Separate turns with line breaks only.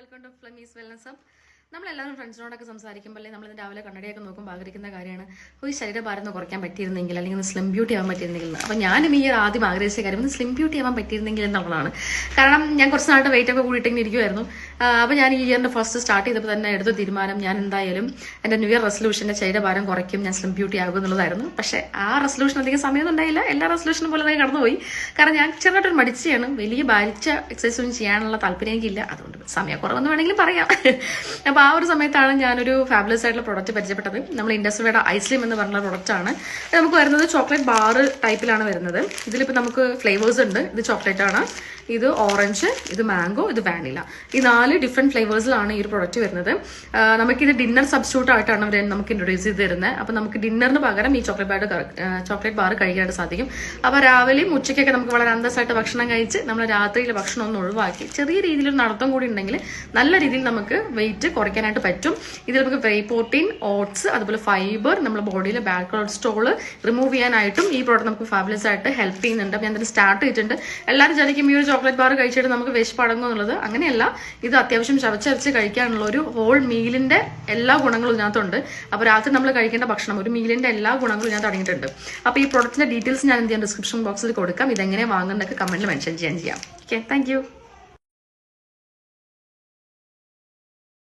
Welcome to Flamie's wellness hub. നമ്മളെല്ലാവരും ഫ്രണ്ട്സിനോടൊക്കെ സംസാരിക്കുമ്പോൾ നമ്മൾ രാവിലെ കണ്ണടയൊക്കെ നോക്കുമ്പോൾ ആഗ്രഹിക്കുന്ന കാര്യമാണ് ഒരു ശരീരഭാരം ഒന്ന് കുറയ്ക്കാൻ പറ്റിയിരുന്നെങ്കിൽ അല്ലെങ്കിൽ ഒന്ന് സ്ലിം ബ്യൂട്ടി ആവാൻ പറ്റിയിരുന്നെങ്കിൽ. അപ്പോൾ ഞാനും ഈ ആദ്യം ആഗ്രഹിച്ച കാര്യം ഒന്ന് സ്ലിം ബ്യൂട്ടി ആവാൻ പറ്റിയിരുന്നെങ്കിൽ എന്നുള്ളതാണ്. കാരണം ഞാൻ കുറച്ച് നാളത്തെ വെയിറ്റ് ഒക്കെ കൂടിയിട്ടിങ്ങനെ ഇരിക്കുമായിരുന്നു. അപ്പോൾ ഞാൻ ഈ ഇയറിന്റെ ഫസ്റ്റ് സ്റ്റാർട്ട് ചെയ്തപ്പോൾ തന്നെ എടുത്ത തീരുമാനം ഞാൻ എന്തായാലും എൻ്റെ ന്യൂ ഇയർ റെസൊല്യൂഷൻ്റെ ശരീരഭാരം കുറയ്ക്കും, ഞാൻ സ്ലിം ബ്യൂട്ടി ആകും എന്നുള്ളതായിരുന്നു. പക്ഷേ ആ റെസൊല്യൂഷൻ അധികം സമയമൊന്നും ഉണ്ടായില്ല. എല്ലാ റെസൊല്യൂഷനും പോലെ തന്നെ കടന്നുപോയി. കാരണം ഞാൻ ചെറുതായിട്ടൊരു മടിച്ചാണ്, വലിയ ഭാരിച്ച എക്സസൈസ് ഒന്നും ചെയ്യാനുള്ള താല്പര്യം എനിക്കില്ല. അതുകൊണ്ട് സമയക്കുറവെന്ന് വേണമെങ്കിലും പറയാം. അപ്പോൾ ആ ഒരു സമയത്താണ് ഞാനൊരു ഫാബുലസ് ആയിട്ടുള്ള പ്രൊഡക്റ്റ് പരിചയപ്പെട്ടത്. നമ്മൾ ഇൻഡസ്ട്രിയുടെ ഐസ്ലിം എന്ന് പറഞ്ഞ പ്രൊഡക്റ്റാണ്. നമുക്ക് വരുന്നത് ചോക്ലേറ്റ് ബാർ ടൈപ്പിലാണ് വരുന്നത്. ഇതിലിപ്പോൾ നമുക്ക് ഫ്ലേവേഴ്സ് ഉണ്ട്. ഇത് ചോക്ലേറ്റ് ആണ്, ഇത് ഓറഞ്ച്, ഇത് മാംഗോ, ഇത് വാനില. ഈ 4 ഡിഫറെന്റ് ഫ്ലേവേഴ്സിലാണ് ഈ ഒരു പ്രൊഡക്റ്റ് വരുന്നത്. നമുക്കിത് ഡിന്നർ സബ്സ്റ്റിറ്റ്യൂട്ട് ആയിട്ടാണ് അവർ നമുക്ക് ഇൻട്രൊഡ്യൂസ് ചെയ്ത് തരുന്നത്. അപ്പോൾ നമുക്ക് ഡിന്നറിന് പകരം ഈ ചോക്ലേറ്റ് ബാർ കഴിക്കാനായിട്ട് സാധിക്കും. അപ്പോൾ രാവിലെയും ഉച്ചയ്ക്കൊക്കെ നമുക്ക് വളരെ അന്തസ്സായിട്ട് ഭക്ഷണം കഴിച്ച് നമ്മൾ രാത്രിയിലെ ഭക്ഷണം ഒന്ന് ഒഴിവാക്കി ചെറിയ രീതിയിലൊരു നടത്തം കൂടി ഉണ്ടെങ്കിൽ നല്ല രീതിയിൽ നമുക്ക് വെയിറ്റ് കുറയ്ക്കാനായിട്ട് പറ്റും. ഇതിൽ നമുക്ക് വേ പ്രോട്ടീൻ, ഓട്സ്, അതുപോലെ ഫൈബർ, നമ്മുടെ ബോഡിയിലെ ബാഡ് കൊളസ്ട്രോൾ റിമൂവ് ചെയ്യാനായിട്ടും ഈ പ്രോഡക്റ്റ് നമുക്ക് ഫാബുലസ് ആയിട്ട് ഹെൽപ്പ് ചെയ്യുന്നുണ്ട്. അപ്പോൾ ഞാൻ തന്നെ സ്റ്റാർട്ട് ചെയ്തിട്ടുണ്ട്. എല്ലാവരും വിചാരിക്കും ഈ ഒരു ചോക്ലേറ്റ് ബാർ കഴിച്ചിട്ട് നമുക്ക് വിശപ്പ് അടങ്ങും എന്നുള്ളത്. അങ്ങനെയല്ല, ഇത് അത്യാവശ്യം ചവച്ചരച്ച് കഴിക്കാനുള്ള ഒരു ഹോൾ മീലിന്റെ എല്ലാ ഗുണങ്ങളും ഇതിനകത്തുണ്ട്. അപ്പോൾ രാത്രി നമ്മൾ കഴിക്കേണ്ട ഭക്ഷണം ഒരു മീലിന്റെ എല്ലാ ഗുണങ്ങളും ഇതിനകത്ത് അടങ്ങിയിട്ടുണ്ട്. അപ്പോൾ ഈ പ്രോഡക്റ്റിന്റെ ഡീറ്റെയിൽസ് ഞാൻ എന്ത് ചെയ്യാം ഡിസ്ക്രിപ്ഷൻ ബോക്സിൽ കൊടുക്കാം. ഇതെങ്ങനെ വാങ്ങുന്നതൊക്കെ കമന്റിൽ മെൻഷൻ ചെയ്യാം. Okay, thank you.